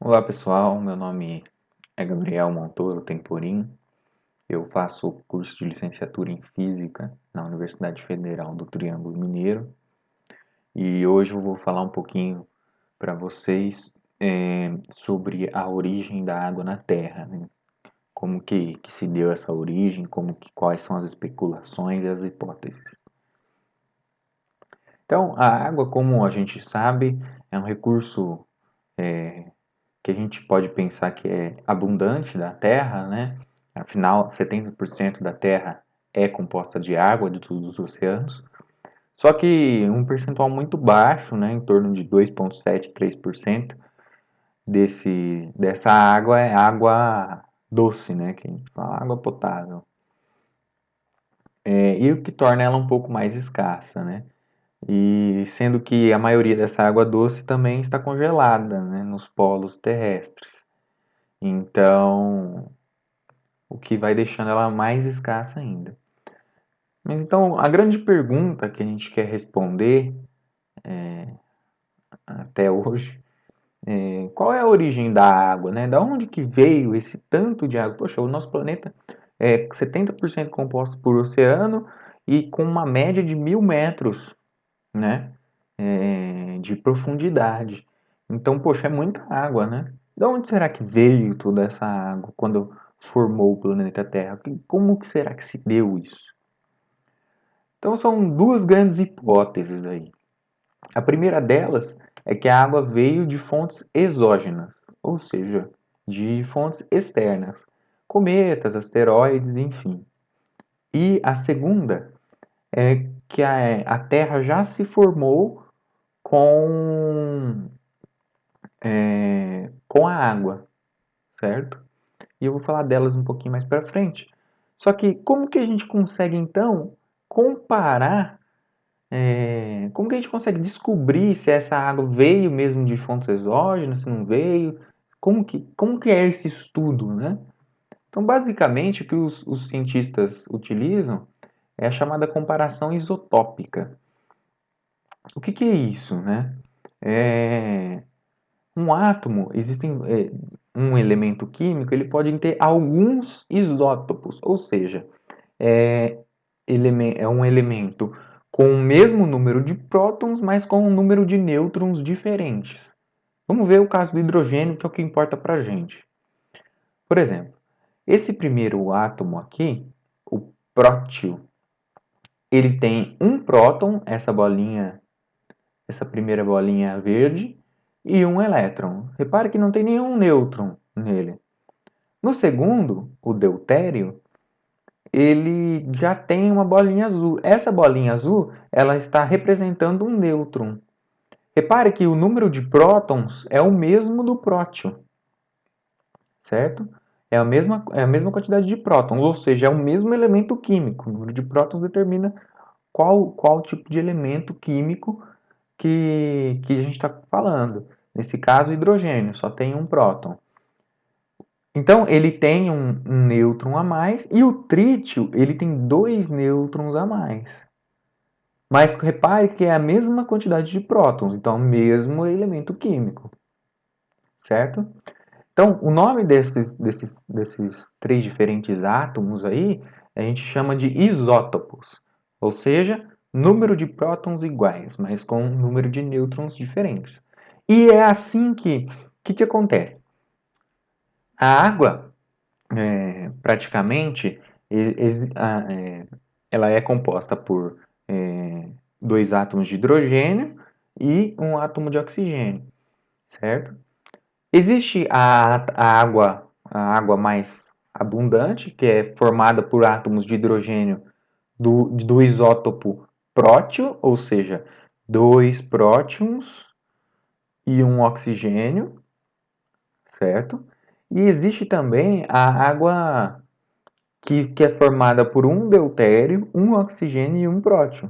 Olá pessoal, meu nome é Gabriel Montoro Temporim. Eu faço o curso de licenciatura em Física na Universidade Federal do Triângulo Mineiro e hoje eu vou falar um pouquinho para vocês sobre a origem da água na Terra, né? Como que se deu essa origem, quais são as especulações e as hipóteses. Então, a água, como a gente sabe, é um recurso que a gente pode pensar que é abundante da Terra, né? Afinal, 70% da Terra é composta de água de todos os oceanos. Só que um percentual muito baixo, né, em torno de 2,7, 3% dessa água é água doce, né, que a gente fala água potável. E o que torna ela um pouco mais escassa, né? E sendo que a maioria dessa água doce também está congelada, né, nos polos terrestres. Então, o que vai deixando ela mais escassa ainda. Mas então, a grande pergunta que a gente quer responder até hoje é qual é a origem da água, né? Da onde que veio esse tanto de água? Poxa, o nosso planeta é 70% composto por oceano e com uma média de 1.000 metros, né? De profundidade. Então, poxa, é muita água, né? De onde será que veio toda essa água quando formou o planeta Terra? Como que será que se deu isso? Então são duas grandes hipóteses aí. A primeira delas é que a água veio de fontes exógenas, ou seja, de fontes externas, cometas, asteroides, enfim. E a segunda é que a Terra já se formou com, com a água, certo? E eu vou falar delas um pouquinho mais para frente. Só que como que a gente consegue então comparar como que a gente consegue descobrir se essa água veio mesmo de fontes exógenas, se não veio? Como que é esse estudo, né? Então, basicamente, o que os cientistas utilizam é a chamada comparação isotópica. O que é isso, né? É, um átomo, um elemento químico, ele pode ter alguns isótopos, ou seja, é, é um elemento com o mesmo número de prótons, mas com um número de nêutrons diferentes. Vamos ver o caso do hidrogênio, que é o que importa para a gente. Por exemplo, esse primeiro átomo aqui, o prótio, ele tem um próton, essa primeira bolinha verde, e um elétron. Repare que não tem nenhum nêutron nele. No segundo, o deutério, ele já tem uma bolinha azul. Essa bolinha azul, ela está representando um nêutron. Repare que o número de prótons é o mesmo do prótio, certo? É a mesma quantidade de prótons, ou seja, é o mesmo elemento químico. O número de prótons determina qual tipo de elemento químico que a gente está falando. Nesse caso, o hidrogênio, só tem um próton. Então, ele tem um nêutron a mais e o trítio, ele tem dois nêutrons a mais. Mas repare que é a mesma quantidade de prótons, então é o mesmo elemento químico, certo? Então, o nome desses três diferentes átomos aí, a gente chama de isótopos, ou seja, número de prótons iguais, mas com um número de nêutrons diferentes. E é assim que acontece. A água, praticamente, ela é composta por dois átomos de hidrogênio e um átomo de oxigênio, certo? Existe a água mais abundante, que é formada por átomos de hidrogênio do isótopo prótio, ou seja, dois prótons e um oxigênio, certo? E existe também a água que é formada por um deutério, um oxigênio e um próton,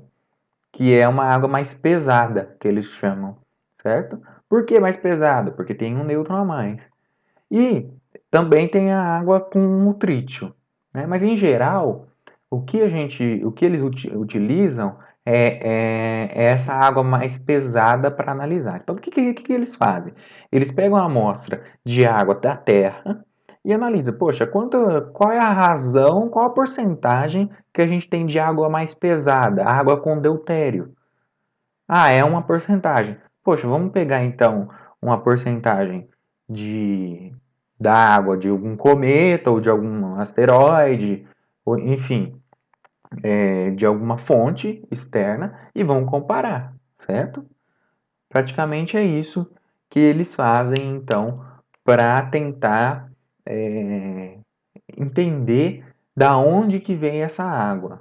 que é uma água mais pesada, que eles chamam, certo? Por que mais pesada? Porque tem um nêutron a mais. E também tem a água com trítio, né? Mas em geral, o que eles utilizam é essa água mais pesada para analisar. Então, o que eles fazem? Eles pegam a amostra de água da Terra e analisam, poxa, qual é a razão, qual a porcentagem que a gente tem de água mais pesada, água com deutério? Ah, é uma porcentagem. Poxa, vamos pegar então uma porcentagem de, da água de algum cometa ou de algum asteroide, ou, enfim, de alguma fonte externa e vão comparar, certo? Praticamente é isso que eles fazem então para tentar é, entender da onde que vem essa água,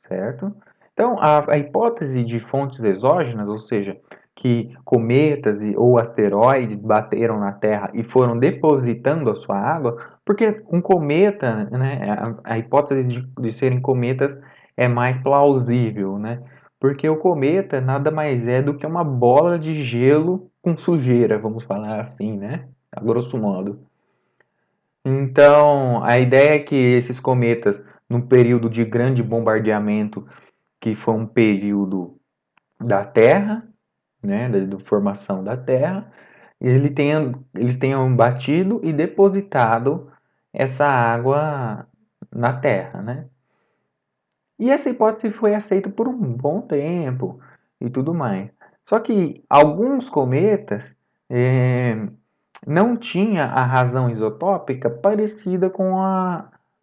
certo? Então, a hipótese de fontes exógenas, ou seja, que cometas ou asteroides bateram na Terra e foram depositando a sua água, porque um cometa, né, a hipótese de serem cometas é mais plausível, né? Porque o cometa nada mais é do que uma bola de gelo com sujeira, vamos falar assim, né? A grosso modo. Então, a ideia é que esses cometas, num período de grande bombardeamento, que foi um período da Terra, né, da formação da Terra, eles tenham batido e depositado essa água na Terra, né? E essa hipótese foi aceita por um bom tempo e tudo mais. Só que alguns cometas não tinha a razão isotópica parecida com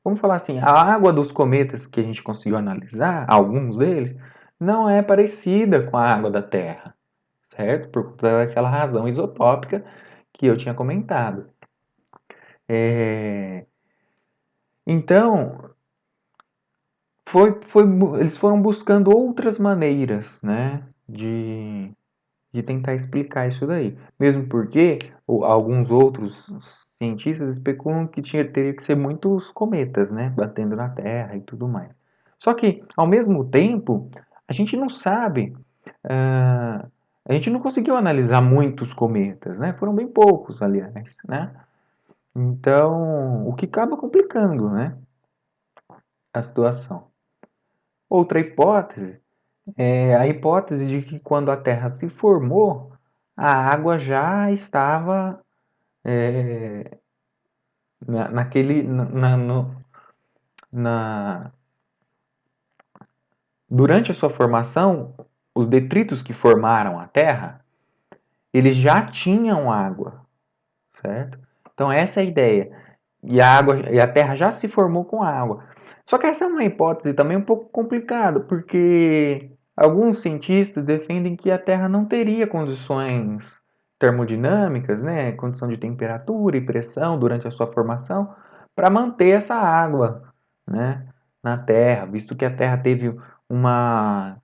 vamos falar assim, a água dos cometas que a gente conseguiu analisar, alguns deles, não é parecida com a água da Terra, certo? Por conta daquela razão isotópica que eu tinha comentado. Então, eles foram buscando outras maneiras, né, de tentar explicar isso daí. Mesmo porque alguns outros cientistas especulam que teria que ser muitos cometas, né, batendo na Terra e tudo mais. Só que, ao mesmo tempo, a gente não sabe, ah, a gente não conseguiu analisar muitos cometas, né? Foram bem poucos, aliás, né? Então, o que acaba complicando, né, a situação. Outra hipótese é a hipótese de que quando a Terra se formou, a água já estava naquele na durante a sua formação, os detritos que formaram a Terra, eles já tinham água, certo? Então essa é a ideia. E a Terra já se formou com água. Só que essa é uma hipótese também um pouco complicada, porque alguns cientistas defendem que a Terra não teria condições termodinâmicas, né, condição de temperatura e pressão durante a sua formação, para manter essa água, né, na Terra, visto que a Terra teve uma,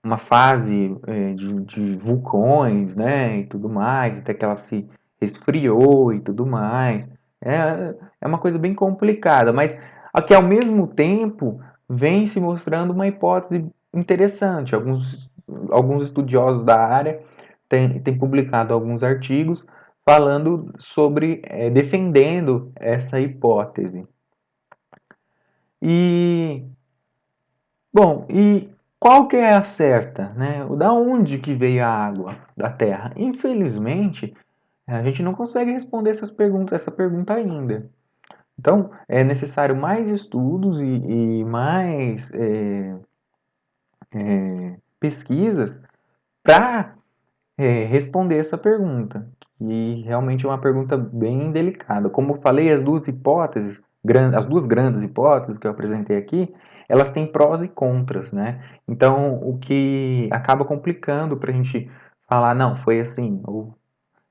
uma fase de vulcões, né, e tudo mais, até que ela se resfriou e tudo mais. É uma coisa bem complicada, mas aqui ao mesmo tempo vem se mostrando uma hipótese interessante. Alguns estudiosos da área têm publicado alguns artigos falando sobre, defendendo essa hipótese. E Bom, e qual que é a certa, né? Da onde que veio a água da Terra? Infelizmente, a gente não consegue responder essa pergunta ainda. Então, é necessário mais estudos e mais pesquisas para responder essa pergunta, que realmente é uma pergunta bem delicada. Como eu falei, as duas hipóteses, as duas grandes hipóteses que eu apresentei aqui, elas têm prós e contras, né? Então, o que acaba complicando para a gente falar, não, foi assim.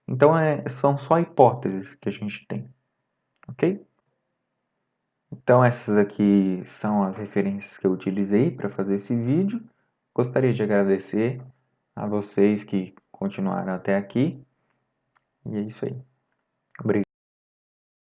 Então, são só hipóteses que a gente tem, ok? Então, essas aqui são as referências que eu utilizei para fazer esse vídeo. Gostaria de agradecer a vocês que continuaram até aqui. E é isso aí. Obrigado.